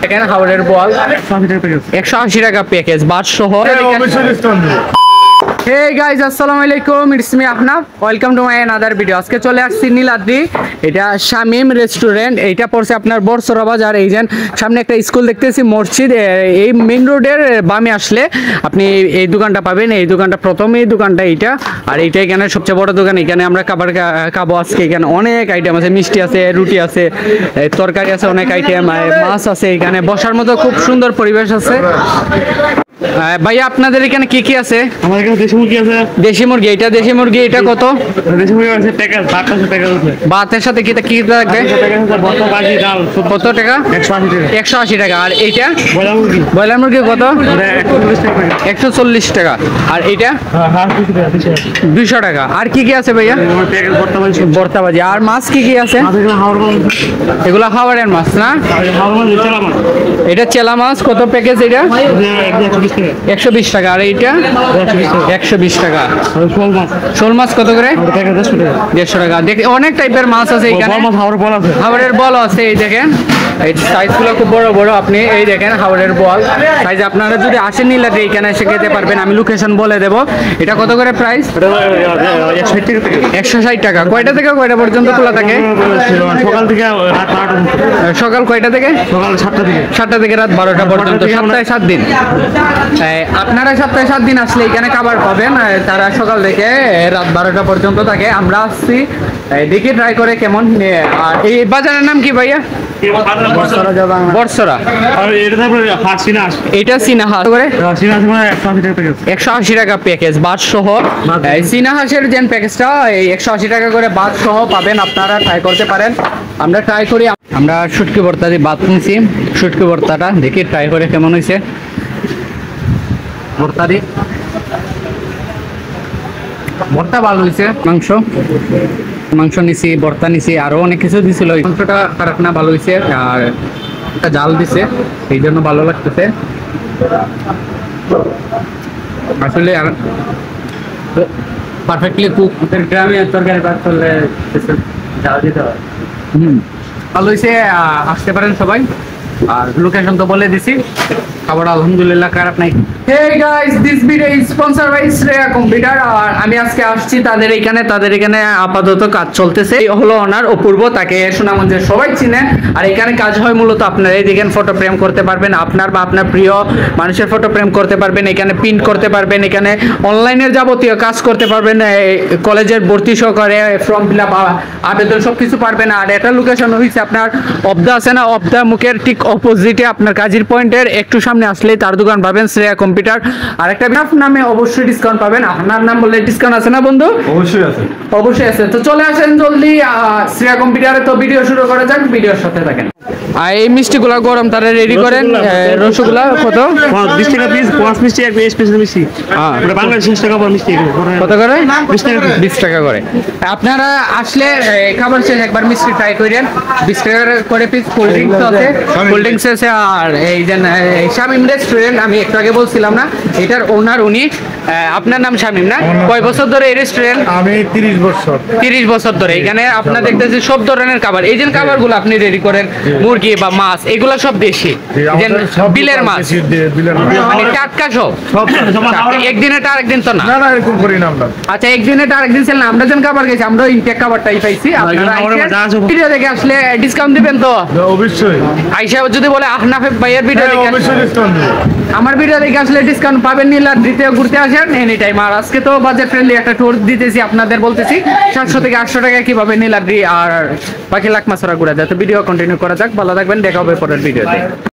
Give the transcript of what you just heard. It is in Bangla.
এখানে হাওড়ের বল 180 টাকা প্যাকেজ বাস সহ। Hey guys, আসসালামু আলাইকুম, it's me Ahnaf, welcome to my another video. আজকে চলে আসছি নীলাদ্রি, এটা শামিম রেস্টুরেন্ট, এইটা পড়ছে আপনার বড়সরা বাজার। এই যে সামনে একটা স্কুল দেখতেছি, মসজিদ, এই মেইন রোডের বামে আসলে আপনি এই দোকানটা পাবেন। এই দোকানটা প্রথমে, এই দোকানটা এইটা, আর এইটা এখানে সবচেয়ে বড় দোকান। এখানে আমরা খাবার খাবো আজকে। এখানে অনেক আইটেম আছে, মিষ্টি আছে, রুটি আছে, তরকারি আছে, অনেক আইটেম, মাছ আছে। এখানে বসার মতো খুব সুন্দর পরিবেশ আছে। ভাইয়া আপনাদের এখানে কি কি আছে? আমার এখানে দেশি মুরগি আছে। দেশি মুরগি, এটা দেশি মুরগি, এটা কত? দেশি মুরগি আছে প্যাকেজ, ভাতের সাথে প্যাকেজ আছে। ভাতের সাথে কি কি থাকবে? বর্তা ভাজি ডাল কত টাকা? 180 টাকা। 180 টাকা। আর এইটা ব্রয়লার মুরগি, ব্রয়লার মুরগি কত? 140 টাকা। 140 টাকা। আর এইটা হ্যাঁ 200 টাকা। আর কি কি আছে ভাইয়া? আমার প্যাকেজ বর্তা ভাজি, ভর্তা ভাজি। আর মাছ কি কি আছে? আমাদের এখানে হাওড় মাছ, এগুলো খাবারের মাছ না? হাওড় মাছ, চেলা মাছ। এটা চেলা মাছ কত প্যাকেজ? এটা 120 টাকা। 120 টাকা। আর এইটা 120 টাকা। আর শোল মাছ, শোল মাছ কত করে? আমাদের প্যাকেজ 150 টাকা। 150 টাকা। দেখে অনেক টাইপের মাছ আছে এখানে। বড় মাছ হাওড় বল আছে। হাওড়ের বল আছে, এই দেখেন, এই সাইজগুলো খুব বড় বড়। আপনি এই দেখেন হাওড়ের বল সাইজ। আপনারা যদি আসেন নীলাদ্রি এখানে এসে খেতে পারবেন। আমি লোকেশন বলে দেবো। এটা কত করে প্রাইস? 160 টাকা। 160 টাকা। কয়টা থেকে কয়টা পর্যন্ত খোলা থাকে? সকাল থেকে রাত 12টা। সকাল কয়টা থেকে? সকাল 7টা থেকে। 7টা থেকে রাত 12টা পর্যন্ত, সপ্তাহে 7 দিন। আপনারা সপ্তাহে 7 দিন আসলে এখানে খাবার পাবেন। তারা সকাল থেকে রাত 12টা পর্যন্ত থাকে। আমরা আসছি, দেখি ট্রাই করে কেমন। আর এই বাজারের নাম কি ভাইয়া? বড়সরা। আর এটা তারপরে হাসিনা আসে। এটা সিনাহাস করে হাসিনা আসে মানে 180 টাকা প্যাকেজ। 180 টাকা প্যাকেজ বাস সহ। সিনাহাসের যে প্যাকেজটা এই 180 টাকা করে বাস সহ পাবেন। আপনারা ট্রাই করতে পারেন। আমরা ট্রাই করি। আমরা শুটকি ভর্তা দিয়ে ভাত নিয়েছি। শুটকি ভর্তাটা দেখি ট্রাই করে কেমন হয়েছে। ভর্তা দিয়ে ভর্তা ভালো হয়েছে। মাংস নিছি, ভর্তা নিছি, আরো অনেক কিছু দিছিল। মাংসটা খারাপ না, ভালো হয়েছে। আর একটা জাল দিছে, এই জন্য ভালো লাগতেছে আসলে। আর পারফেক্টলি কুক। গ্রামে তরকারি ভাত করলে জাল দিতে হয়। ভালো হয়েছে। আসতে পারেন সবাই। আর লোকেশন তো বলে দিছি। খাবার আলহামদুলিল্লাহ খারাপ নাই। Hey guys, this video is sponsored by Shreya computer. আর আমি আজকে আসছি তাদের এখানে আপাতত কাজ চলতেছে। এই হলো ওনার অপূর্ব, তাকে সুনামগঞ্জের সবাই চিনে। আর এখানে কাজ হয় মূলত আপনারা এই দেখেন ফটো ফ্রেম করতে পারবেন, আপনার বা আপনার প্রিয় মানুষের ফটো ফ্রেম করতে পারবেন, এখানে প্রিন্ট করতে পারবেন, এখানে অনলাইনের যাবতীয় কাজ করতে পারবেন, কলেজের ভর্তি সহকারে ফর্ম ফিল আপ, আবেদন সবকিছু পারবেন। আর এটা লোকেশন হয়েছে আপনার অবদা আছে না, অবদা মুখের ঠিক অপোজিটে আপনার কাজীর পয়েন্টের একটু সামনে আসলেই তার দোকান পাবেন, শ্রেয়া কম্পিউটার। আর একটা নামে অবশ্যই ডিসকাউন্ট পাবেন। আপনার নাম বললে ডিসকাউন্ট আছে না বন্ধু? অবশ্যই আছে, অবশ্যই আছে। তো চলে আসেন জলদি শ্রেয়া কম্পিউটারে। তো ভিডিও শুরু করা যাক, ভিডিওর সাথে থাকেন। আর এই মিষ্টিগুলো গরম তারা রেডি করেন। রসগোল্লা কত? 20 টাকা পিস। 5 মিষ্টি এক স্পেশাল মিষ্টি। আমরা বাংলাদেশ 60 টাকা মিষ্টি। কত করে? 20 টাকা। 20 টাকা করে। আপনারা আসলে খাবার শেষ একবার মিষ্টি ট্রাই করেন। 20 টাকা করে পিস। কোল্ড ড্রিঙ্কস আছে, কোল্ড ড্রিঙ্কস আছে। আর এই যে শামিম রেস্টুরেন্ট, আমি একটু আগে বলছিলাম না, এটার ওনার উনি। আপনার নাম শামিম না? কয় বছর ধরে এই রেস্টুরেন্ট? আমি 30 বছর। 30 বছর ধরে এখানে আপনার দেখতেছি সব ধরনের খাবার। এই যে খাবারগুলো আপনি রেডি করেন, মুরগি বা মাছ, এগুলো সব দেশি, বিলের মাছ, মানে টাটকা সব। একদিনেটা আরেকদিন তো না? না এরকম করি না আমরা। আচ্ছা, একদিনেটা আরেকদিন ছিল না। আমরা যেন খাবার খেয়েছি, আমরা ইনটেক খাবারটাই পাইছি। আপনারা ভিডিও দেখে আসলে ডিসকাউন্ট দিবেন তো? অবশ্যই। আইসা যদি বলে আহনাফ ভাইয়ের ভিডিও দেখে, অবশ্যই ডিসকাউন্ট দেব। আমার ভিডিও দেখে আসলে ডিসকাউন্ট পাবেন। নীলাদ্রিতে ঘুরতে আসেন এনি টাইম। আর আজকে তো বাজেট ফ্রেন্ডলি একটা ট্যুর দিতেছি আপনাদের, বলতেছি 700 থেকে 800 টাকা কিভাবে নীলাদ্রি আর বাকি লাখ মাছরা ঘুরা যায়। তো ভিডিও কন্টিনিউ করা যাক, ভালো থাকবেন, দেখা হবে পরের ভিডিওতে।